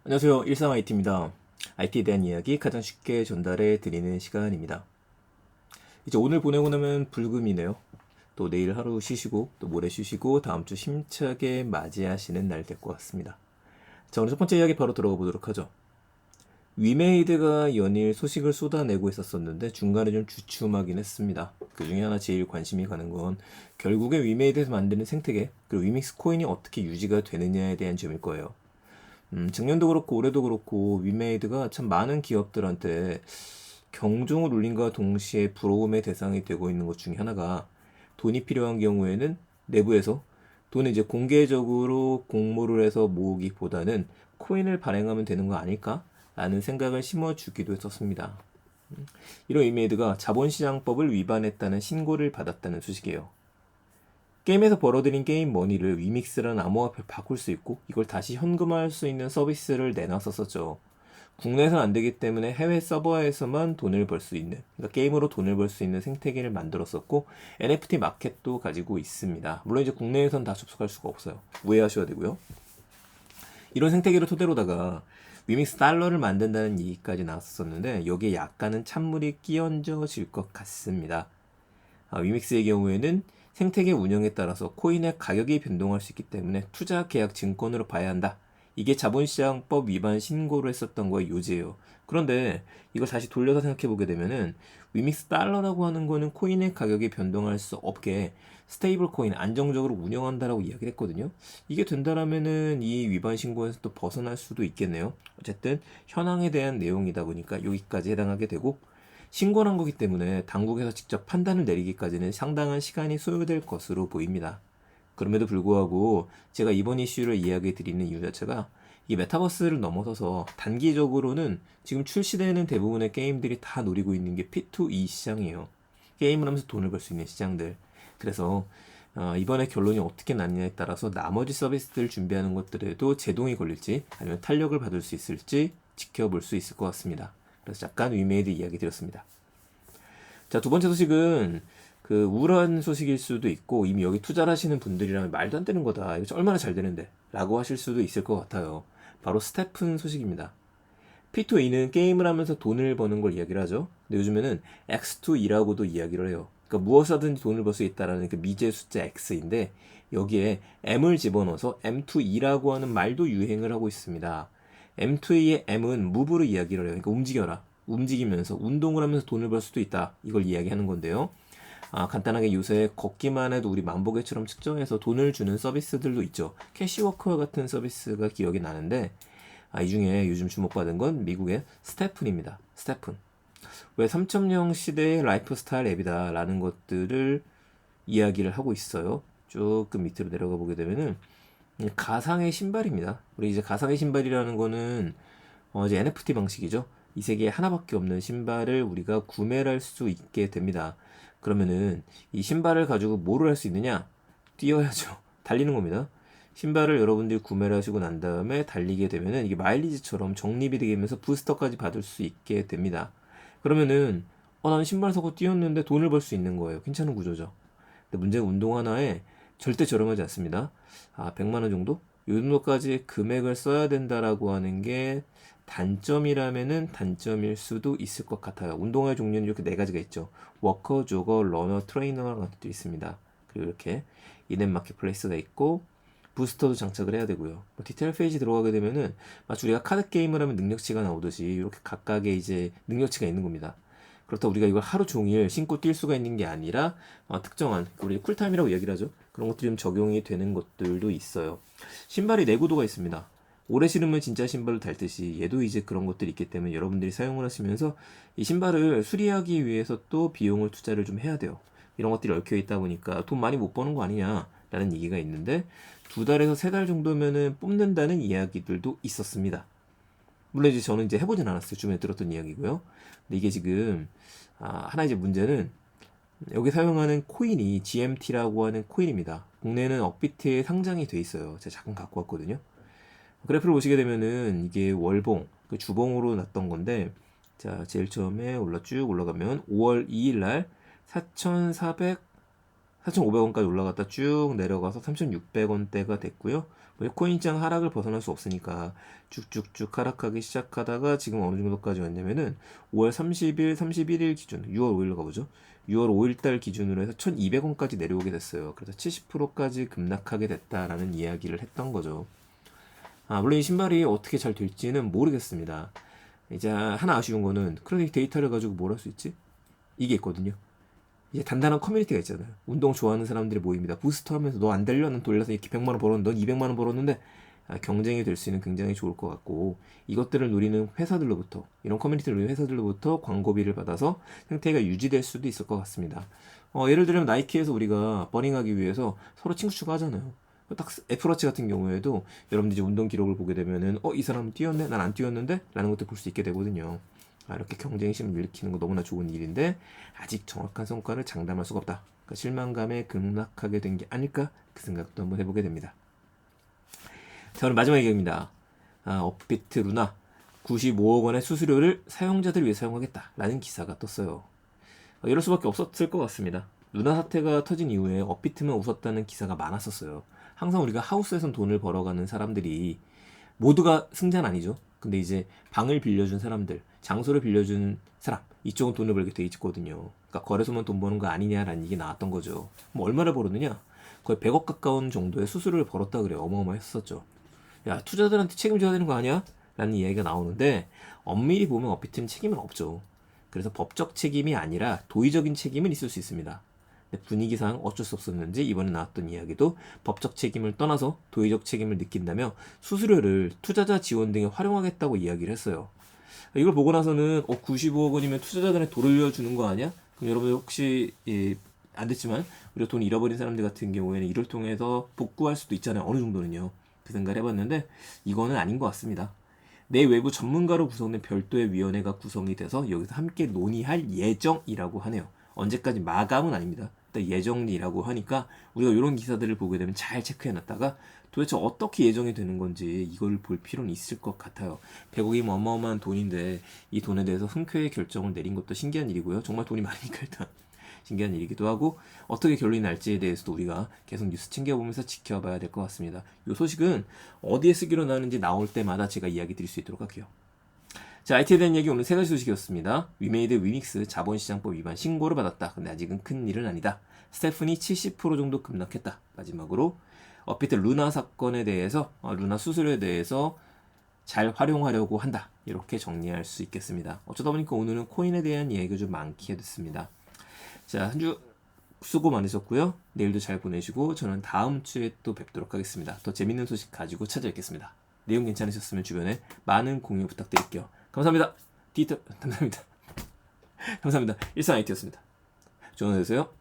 안녕하세요. 일상 IT입니다. IT에 대한 이야기 가장 쉽게 전달해 드리는 시간입니다. 이제 오늘 보내고 나면 불금이네요. 또 내일 하루 쉬시고 또 모레 쉬시고 다음 주 힘차게 맞이하시는 날 될 것 같습니다. 자, 오늘 첫 번째 이야기 바로 들어가 보도록 하죠. 위메이드가 연일 소식을 쏟아내고 있었었는데 중간에 좀 주춤하긴 했습니다. 그 중에 하나 제일 관심이 가는 건 결국에 위메이드에서 만드는 생태계 그리고 위믹스 코인이 어떻게 유지가 되느냐에 대한 점일 거예요. 작년도 그렇고 올해도 그렇고 위메이드가 참 많은 기업들한테 경종을 울림과 동시에 부러움의 대상이 되고 있는 것 중에 하나가 돈이 필요한 경우에는 내부에서 돈을 이제 공개적으로 공모를 해서 모으기보다는 코인을 발행하면 되는 거 아닐까? 라는 생각을 심어주기도 했었습니다. 이런 위메이드가 자본시장법을 위반했다는 신고를 받았다는 소식이에요. 게임에서 벌어들인 게임 머니를 위믹스라는 암호화폐로 바꿀 수 있고 이걸 다시 현금화할 수 있는 서비스를 내놨었죠. 국내에서는 안 되기 때문에 해외 서버에서만 돈을 벌 수 있는, 그러니까 게임으로 돈을 벌 수 있는 생태계를 만들었었고 NFT 마켓도 가지고 있습니다. 물론 이제 국내에선 다 접속할 수가 없어요. 우회하셔야 되고요. 이런 생태계를 토대로다가 위믹스 달러를 만든다는 얘기까지 나왔었는데 여기에 약간은 찬물이 끼얹어질 것 같습니다. 위믹스의 경우에는 생태계 운영에 따라서 코인의 가격이 변동할 수 있기 때문에 투자 계약 증권으로 봐야 한다. 이게 자본시장법 위반 신고를 했었던 거의 요지예요. 그런데 이걸 다시 돌려서 생각해 보게 되면은 위믹스 달러라고 하는 거는 코인의 가격이 변동할 수 없게 스테이블 코인 안정적으로 운영한다라고 이야기를 했거든요. 이게 된다라면은 이 위반 신고에서 또 벗어날 수도 있겠네요. 어쨌든 현황에 대한 내용이다 보니까 여기까지 해당하게 되고 신고한 거기 때문에 당국에서 직접 판단을 내리기까지는 상당한 시간이 소요될 것으로 보입니다. 그럼에도 불구하고 제가 이번 이슈를 이야기 드리는 이유 자체가 이 메타버스를 넘어서서 단기적으로는 지금 출시되는 대부분의 게임들이 다 노리고 있는 게 P2E 시장이에요. 게임을 하면서 돈을 벌 수 있는 시장들. 그래서 이번에 결론이 어떻게 나느냐에 따라서 나머지 서비스들 준비하는 것들에도 제동이 걸릴지 아니면 탄력을 받을 수 있을지 지켜볼 수 있을 것 같습니다. 그래서 잠깐 위메이드 이야기 드렸습니다. 자, 두 번째 소식은 그 우울한 소식일 수도 있고 이미 여기 투자를 하시는 분들이라면 말도 안 되는 거다. 이거 얼마나 잘 되는데 라고 하실 수도 있을 것 같아요. 바로 스테픈 소식입니다. P2E는 게임을 하면서 돈을 버는 걸 이야기를 하죠. 근데 요즘에는 X2E라고도 이야기를 해요. 그러니까 무엇이든지 돈을 벌 수 있다라는 그 미지의 숫자 X인데 여기에 M을 집어넣어서 M2E라고 하는 말도 유행을 하고 있습니다. M2E의 M은 무브로 이야기를 해요. 그러니까 움직여라. 움직이면서 운동을 하면서 돈을 벌 수도 있다. 이걸 이야기하는 건데요. 간단하게 요새 걷기만 해도 우리 만보계처럼 측정해서 돈을 주는 서비스들도 있죠. 캐시워커 같은 서비스가 기억이 나는데 이 중에 요즘 주목받은 건 미국의 스태픈입니다. 스태픈. 왜 3.0 시대의 라이프 스타일 앱이다 라는 것들을 이야기를 하고 있어요. 조금 밑으로 내려가 보게 되면은 가상의 신발입니다. 우리 이제 가상의 신발이라는 거는 이제 NFT 방식이죠. 이 세계에 하나밖에 없는 신발을 우리가 구매를 할 수 있게 됩니다. 그러면은 이 신발을 가지고 뭐를 할 수 있느냐? 뛰어야죠. 달리는 겁니다. 신발을 여러분들이 구매를 하시고 난 다음에 달리게 되면은 이게 마일리지처럼 적립이 되면서 부스터까지 받을 수 있게 됩니다. 그러면은 나는 신발 사고 뛰었는데 돈을 벌 수 있는 거예요. 괜찮은 구조죠. 근데 문제는 운동 하나에 절대 저렴하지 않습니다. 100만 원 정도? 이 정도까지 금액을 써야 된다라고 하는 게 단점이라면은 단점일 수도 있을 것 같아요. 운동화의 종류는 이렇게 네 가지가 있죠. 워커, 조거, 러너, 트레이너 같은 것도 있습니다. 그리고 이렇게 이넷 마켓플레이스가 있고 부스터도 장착을 해야 되고요. 디테일 페이지 들어가게 되면은 마치 우리가 카드 게임을 하면 능력치가 나오듯이 이렇게 각각의 이제 능력치가 있는 겁니다. 그렇다 우리가 이걸 하루 종일 신고 뛸 수가 있는 게 아니라 특정한 우리 쿨타임이라고 얘기를 하죠. 그런 것들이 좀 적용이 되는 것들도 있어요. 신발이 내구도가 있습니다. 오래 신으면 진짜 신발을 닳듯이 얘도 이제 그런 것들이 있기 때문에 여러분들이 사용을 하시면서 이 신발을 수리하기 위해서 또 비용을 투자를 좀 해야 돼요. 이런 것들이 얽혀 있다 보니까 돈 많이 못 버는 거 아니냐라는 얘기가 있는데 2달에서 3달 정도면은 뽑는다는 이야기들도 있었습니다. 물론 이제 저는 이제 해보진 않았어요. 주변에 들었던 이야기고요. 근데 이게 지금 하나 이제 문제는 여기 사용하는 코인이 GMT라고 하는 코인입니다. 국내는 업비트에 상장이 돼 있어요. 제가 잠깐 갖고 왔거든요. 그래프를 보시게 되면은 이게 월봉, 그 주봉으로 났던 건데, 자, 제일 처음에 쭉 올라가면 5월 2일 날 4,400, 4,500원까지 올라갔다 쭉 내려가서 3,600원대가 됐고요. 뭐 코인장 하락을 벗어날 수 없으니까 쭉쭉쭉 하락하기 시작하다가 지금 어느 정도까지 왔냐면은 5월 30일, 31일 기준, 6월 5일로 가보죠. 6월 5일달 기준으로 해서 1,200원까지 내려오게 됐어요. 그래서 70%까지 급락하게 됐다라는 이야기를 했던 거죠. 물론 이 신발이 어떻게 잘 될지는 모르겠습니다. 이제 하나 아쉬운 거는 그런 데이터를 가지고 뭘 할 수 있지? 이게 있거든요. 이제 단단한 커뮤니티가 있잖아요. 운동 좋아하는 사람들이 모입니다. 부스터 하면서 너 안 달려? 난 돌려서 이렇게 100만 원 벌었는데 넌 200만 원 벌었는데 경쟁이 될 수 있는 굉장히 좋을 것 같고 이것들을 노리는 회사들로부터 이런 커뮤니티를 노리는 회사들로부터 광고비를 받아서 생태계가 유지될 수도 있을 것 같습니다. 예를 들면 나이키에서 우리가 버닝하기 위해서 서로 친구 추가하잖아요. 딱 애플워치 같은 경우에도 여러분들이 이제 운동 기록을 보게 되면은 이 사람 뛰었네? 난 안 뛰었는데? 라는 것도 볼 수 있게 되거든요. 이렇게 경쟁심을 일으키는 거 너무나 좋은 일인데 아직 정확한 성과를 장담할 수가 없다. 그러니까 실망감에 급락하게 된 게 아닐까? 그 생각도 한번 해보게 됩니다. 자, 그럼 마지막 얘기입니다. 업비트 루나 95억 원의 수수료를 사용자들 위해 사용하겠다 라는 기사가 떴어요. 이럴 수밖에 없었을 것 같습니다. 루나 사태가 터진 이후에 업비트만 웃었다는 기사가 많았었어요. 항상 우리가 하우스에선 돈을 벌어가는 사람들이 모두가 승자는 아니죠. 근데 이제 방을 빌려준 사람들, 장소를 빌려준 사람, 이쪽은 돈을 벌게 돼 있거든요. 그러니까 거래소만 돈 버는 거 아니냐라는 얘기 나왔던 거죠. 뭐 얼마를 벌었느냐? 거의 100억 가까운 정도의 수수료를 벌었다 그래요. 어마어마했었죠. 야, 투자자들한테 책임져야 되는 거 아니야? 라는 이야기가 나오는데 엄밀히 보면 업비트는 책임은 없죠. 그래서 법적 책임이 아니라 도의적인 책임은 있을 수 있습니다. 분위기상 어쩔 수 없었는지 이번에 나왔던 이야기도 법적 책임을 떠나서 도의적 책임을 느낀다며 수수료를 투자자 지원 등에 활용하겠다고 이야기를 했어요. 이걸 보고 나서는 95억 원이면 투자자들한테 돌려주는 거 아니야? 그럼 여러분 혹시 안 됐지만 우리가 돈 잃어버린 사람들 같은 경우에는 이를 통해서 복구할 수도 있잖아요. 어느 정도는요. 그 생각을 해봤는데 이거는 아닌 것 같습니다. 내 외부 전문가로 구성된 별도의 위원회가 구성이 돼서 여기서 함께 논의할 예정이라고 하네요. 언제까지 마감은 아닙니다. 일단 예정이라고 하니까 우리가 이런 기사들을 보게 되면 잘 체크해놨다가 도대체 어떻게 예정이 되는 건지 이걸 볼 필요는 있을 것 같아요. 100억이면 어마어마한 돈인데 이 돈에 대해서 흔쾌히 결정을 내린 것도 신기한 일이고요. 정말 돈이 많으니까 일단 신기한 일이기도 하고 어떻게 결론이 날지에 대해서도 우리가 계속 뉴스 챙겨보면서 지켜봐야 될 것 같습니다. 이 소식은 어디에 쓰기로 나는지 나올 때마다 제가 이야기 드릴 수 있도록 할게요. 자, IT에 대한 얘기 오늘 3가지 소식이었습니다. 위메이드 위믹스 자본시장법 위반 신고를 받았다. 근데 아직은 큰 일은 아니다. 스테프니 70% 정도 급락했다. 마지막으로 업비트 루나 사건에 대해서 루나 수수료에 대해서 잘 활용하려고 한다. 이렇게 정리할 수 있겠습니다. 어쩌다 보니까 오늘은 코인에 대한 이야기가 좀 많게 됐습니다. 자, 한 주 수고 많으셨고요. 내일도 잘 보내시고 저는 다음 주에 또 뵙도록 하겠습니다. 더 재밌는 소식 가지고 찾아뵙겠습니다. 내용 괜찮으셨으면 주변에 많은 공유 부탁드릴게요. 감사합니다. 감사합니다. 감사합니다. 일상 IT였습니다. 좋은 하루 되세요.